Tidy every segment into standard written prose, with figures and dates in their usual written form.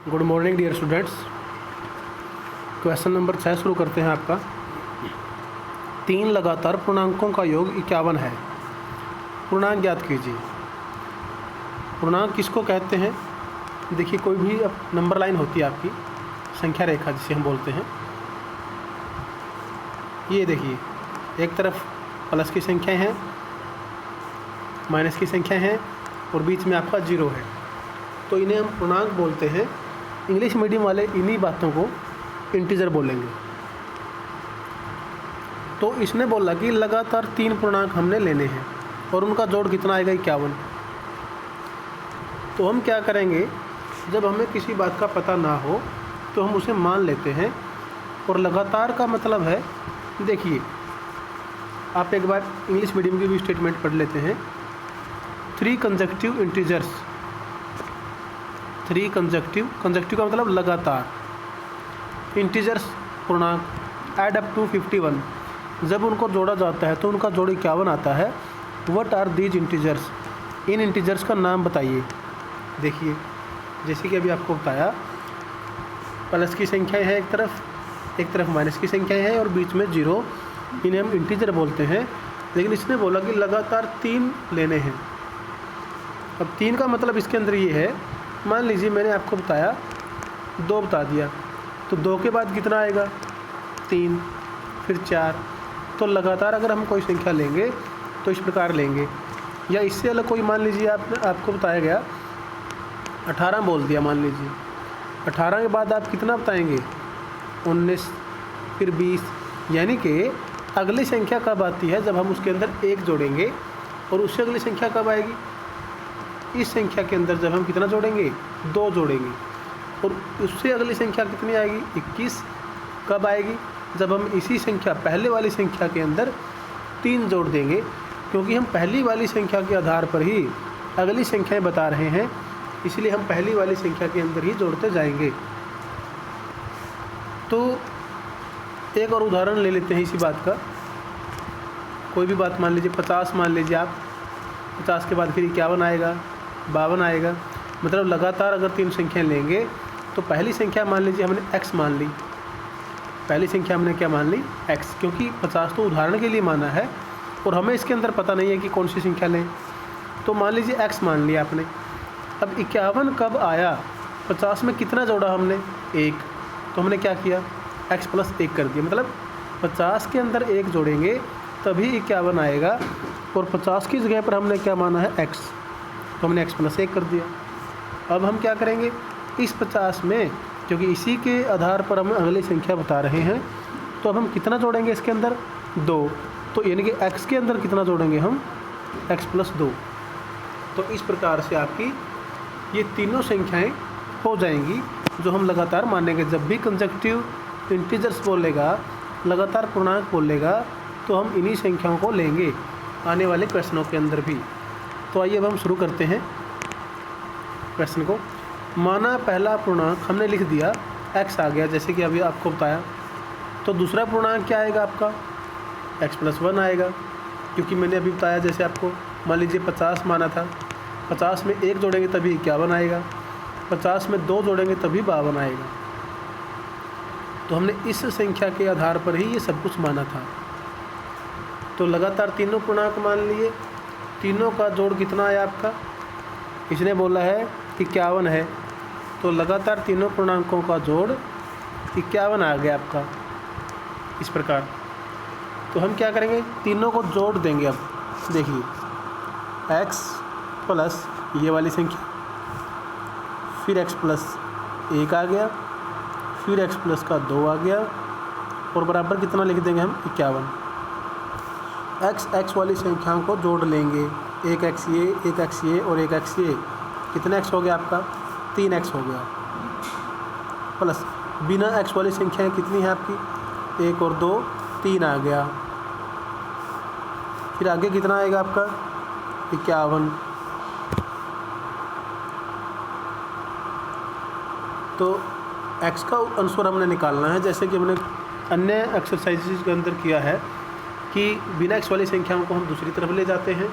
Good morning dear students. Question number 6 शुरू करते हैं आपका। 3 लगातार पूर्णांकों का योग 51 है। पूर्णांक ज्ञात कीजिए। पूर्णांक किसको कहते हैं? देखिए, कोई भी अब नंबर लाइन होती है आपकी, संख्या रेखा जिसे हम बोलते हैं। ये देखिए, एक तरफ प्लस की संख्याएं हैं, माइनस की संख्याएं हैं और बीच में आपका 0 है, तो इन्हें हम पूर्णांक बोलते हैं। इंग्लिश मीडियम वाले इन्हीं बातों को इंटीजर बोलेंगे। तो इसने बोला कि लगातार 3 पूर्णांक हमने लेने हैं और उनका जोड़ कितना आएगा? 51। तो हम क्या करेंगे, जब हमें किसी बात का पता ना हो तो हम उसे मान लेते हैं। और लगातार का मतलब है, देखिए आप एक बार इंग्लिश मीडियम की भी स्टेटमेंट पढ़ लेते हैं। 3 कंसेक्यूटिव इंटीजर्स, 3 कंसेक्यूटिव का मतलब लगातार, इंटीजर्स पूर्णांक ऐड अप टू 51, जब उनको जोड़ा जाता है तो उनका जोड़ 51 आता है। What are these integers? इन इंटीजर्स का नाम बताइए। देखिए, जैसे कि अभी आपको बताया, प्लस की संख्याएं हैं एक तरफ माइनस की संख्याएं हैं और बीच में 0, इन्हें हम इंटीजर बोलते हैं। लेकिन इसने बोला कि लगातार 3 लेने हैं। अब 3 का मतलब इसके अंदर ये है, मान लीजिए मैंने आपको बताया 2 बता दिया, तो 2 के बाद कितना आएगा? 3, फिर 4। तो लगातार अगर हम कोई संख्या लेंगे तो इस प्रकार लेंगे। या इससे अलग कोई, मान लीजिए आपको बताया गया 18 बोल दिया, मान लीजिए 18 के बाद आप कितना बताएंगे? 19, फिर 20। यानी कि अगली संख्या कब आती है? जब हम उसके अंदर 1 जोड़ेंगे। और उससे अगली संख्या कब आएगी? इस संख्या के अंदर जब हम कितना जोड़ेंगे? 2 जोड़ेंगे। और उससे अगली संख्या कितनी आएगी? 21। कब आएगी? जब हम इसी संख्या, पहले वाली संख्या के अंदर 3 जोड़ देंगे, क्योंकि हम पहली वाली संख्या के आधार पर ही अगली संख्याएं बता रहे हैं, इसलिए हम पहली वाली संख्या के अंदर ही जोड़ते जाएंगे। तो एक और उदाहरण ले लेते हैं इसी बात का। कोई भी बात मान लीजिए, 50 मान लीजिए आप, 50 के बाद फिर 51 आएगा, 52 आएगा। मतलब लगातार अगर 3 संख्याएं लेंगे तो पहली संख्या मान लीजिए हमने x मान ली। पहली संख्या हमने क्या मान ली? x, क्योंकि 50 तो उदाहरण के लिए माना है और हमें इसके अंदर पता नहीं है कि कौन सी संख्या लें। तो मान लीजिए x मान लिया आपने। अब 51 कब आया? 50 में कितना जोड़ा हमने? 1। तो हमने क्या किया? x + 1 कर दिया। मतलब 50 के अंदर 1 जोड़ेंगे तभी 51 आएगा। और 50 की जगह पर हमने क्या माना है? x, तो हमने x + 1 कर दिया। अब हम क्या करेंगे? इस 50 में, क्योंकि इसी के आधार पर हम अगली संख्या बता रहे हैं, तो अब हम कितना जोड़ेंगे इसके अंदर? 2। तो यानी कि x के अंदर कितना जोड़ेंगे हम? x + 2। तो इस प्रकार से आपकी ये तीनों संख्याएं हो जाएंगी जो हम लगातार मानेंगे। जब भी कंसेक्यूटिव इंटीजर्स बोलेगा, लगातार पूर्णांक बोलेगा, तो हम इन्हीं संख्याओं को लेंगे आने वाले क्वेश्चनों के अंदर भी। तो आइए अब हम शुरू करते हैं क्वेश्चन को। माना पहला पूर्णांक हमने लिख दिया, x आ गया, जैसे कि अभी आपको बताया। तो दूसरा पूर्णांक क्या आएगा आपका? x + 1 आएगा, क्योंकि मैंने अभी बताया, जैसे आपको मान लीजिए 50 माना था, 50 में 1 जोड़ेंगे तभी 51 आएगा, 50 में 2 जोड़ेंगे तभी 52 आएगा। तो हमने इस संख्या के आधार पर ही ये सब कुछ माना था। तो लगातार तीनों पूर्णांक मान लिए, तीनों का जोड़ कितना आया आपका? इसने बोला है 51 है, तो लगातार तीनों पूर्णांकों का जोड़ 51 आ गया आपका, इस प्रकार। तो हम क्या करेंगे? तीनों को जोड़ देंगे। अब देखिए, x प्लस ये वाली संख्या, फिर x + 1 आ गया, फिर x + 2 आ गया, और बराबर कितना लिख देंगे हम? 51। x वाली संख्याओं को जोड़ लेंगे, 1x ये, 1x ये और 1x ये। कितना x हो गया आपका? 3x हो गया। प्लस बिना x वाली संख्याएं कितनी है आपकी? 1 और 2, 3 आ गया। फिर आगे कितना आएगा आपका? 51। तो x का आंसर हमने निकालना है, जैसे कि हमने अन्य एक्सरसाइजेज के अंदर किया है कि बिना x वाली संख्याओं को हम दूसरी तरफ ले जाते हैं,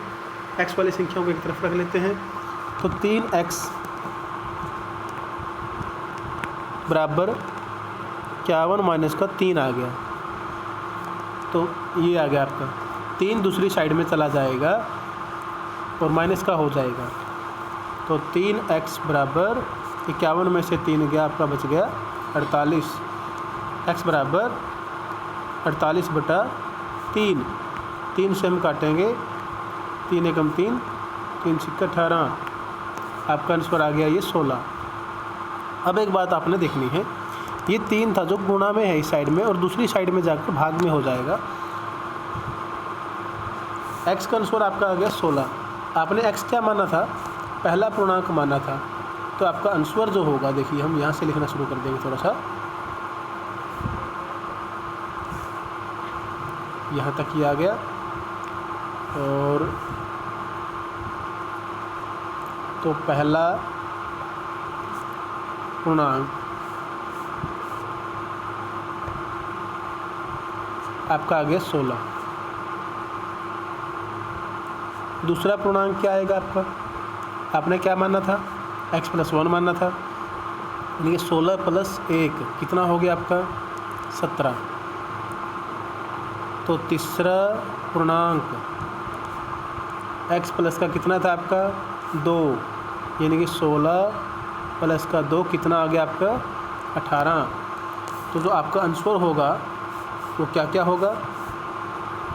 x वाली संख्याओं को एक तरफ रख लेते हैं। तो 3x बराबर 51 माइनस का 3 आ गया। तो ये आ गया आपका 3 दूसरी साइड में चला जाएगा और माइनस का हो जाएगा। तो 3x बराबर 51 में से 3 गया, आपका बच गया 48। x बराबर 48/3। 3 से हम काटेंगे, 3 एकम 3, 3 छक्का 18, आपका आंसर आ गया ये 16। अब एक बात आपने देखनी है, ये 3 था जो गुणा में है इस साइड में और दूसरी साइड में जाकर भाग में हो जाएगा। x का आंसर आपका आ गया 16। आपने x क्या माना था? पहला पूर्णांक माना था। तो आपका आंसर जो होगा, देखिए हम यहाँ से लिखना शुरू कर देंगे थोड़ा सा, यहाँ तक ये आ गया। और तो पहला पूर्णांक आपका आ गया 16। दूसरा पूर्णांक क्या आएगा आपका? आपने क्या माना था? x + 1 माना था, यानी कि 16 + 1 कितना हो गया आपका? 17। तो तीसरा पूर्णांक x प्लस का कितना था आपका? 2, यानी कि 16 + का 2 कितना आ गया आपका? 18। तो जो आपका आंसर होगा वो क्या क्या होगा?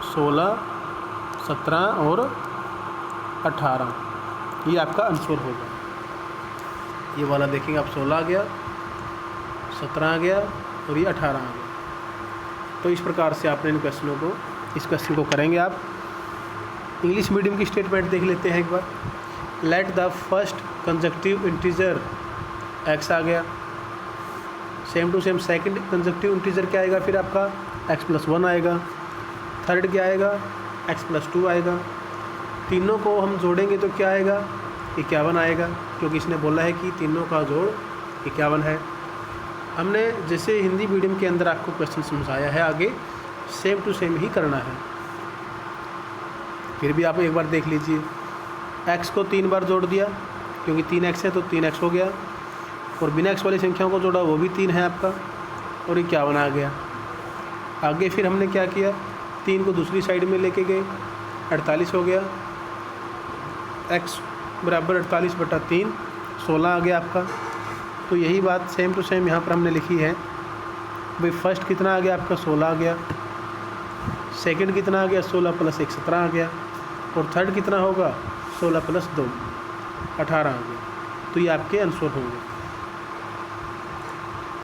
16, 17 और 18, ये आपका आंसर होगा। ये वाला देखेंगे आप, 16 आ गया, 17 आ गया और ये 18 आ गया। तो इस प्रकार से आपने इन क्वेश्चनों को, इस क्वेश्चन को करेंगे आप। इंग्लिश मीडियम की स्टेटमेंट देख लेते हैं एक बार। Let the first conjunctive integer x आ गया, same to same second conjunctive integer क्या आएगा फिर आपका? x + 1 आएगा। थर्ड क्या आएगा? x + 2 आएगा। तीनों को हम जोड़ेंगे तो क्या आएगा? 51 आएगा, क्योंकि इसने बोला है कि तीनों का जोड़ 51 है। हमने जैसे हिंदी मीडियम के अंदर आपको क्वेश्चन समझाया है, आगे सेम टू सेम ही करना है। फिर भी आप एक बार देख लीजिए, x को 3 बार जोड़ दिया, क्योंकि 3x है तो 3x हो गया, और बिना x वाली संख्याओं को जोड़ा वो भी 3 है आपका, और 51 आ गया। आगे फिर हमने क्या किया? 3 को दूसरी साइड में लेके गए, 48 हो गया। x बराबर 48/3, 16 आ गया आपका। तो यही बात सेम टू सेम यहाँ पर हमने लिखी है। भाई फर्स्ट कितना आ गया आपका? 16 आ गया। सेकंड कितना आ गया? 16 + 1 17 आ गया। और थर्ड कितना होगा? 16 + 2 18 आ गया। तो ये आपके आंसर होंगे।